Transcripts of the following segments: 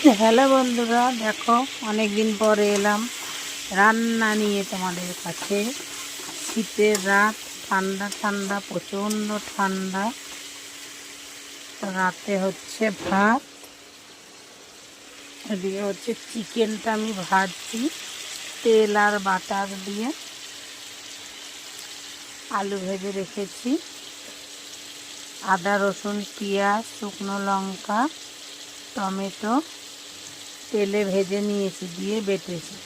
Hello বন্ধুরা, দেখো অনেক দিন পরে এলাম রান্না নিয়ে তোমাদের কাছে। শীতের রাত, ঠান্ডা ঠান্ডা, প্রচণ্ড ঠান্ডা। রাতে হচ্ছে ভাত, এদিকে হচ্ছে চিকেনটা আমি ভাজছি তেল আর বাটার দিয়ে। আলু ভেজে রেখেছি, আদা রসুন পেঁয়াজ শুকনো লঙ্কা টমেটো তেলে ভেজে নিয়েছি, দিয়ে বেটেছি।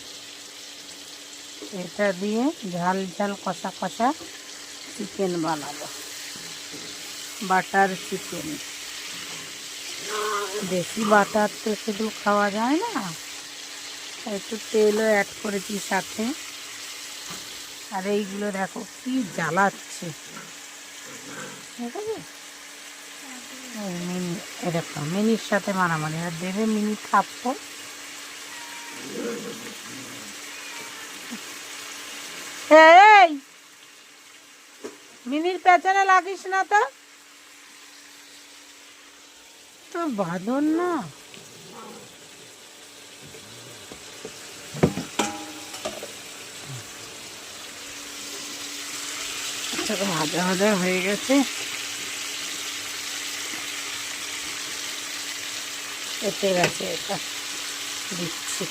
এটা দিয়ে ঝাল ঝাল কষা কষা চিকেন বানাবো, বাটার চিকেন। বেশি বাটার তো শুধু খাওয়া যায় না, একটু তেলও অ্যাড করেছি সাথে। আর এইগুলো দেখো কি জ্বালাচ্ছে, ঠিক আছে? মিনি এরকম মিনির সাথে মারামারি, আর দেবে মিনি থাপ্পড়। এই মিনির পেছনে লাগিস না তো, তো বাঁধন না। ভাজা ভাজা হয়ে গেছে, এতে গেছে, এটা দিচ্ছি।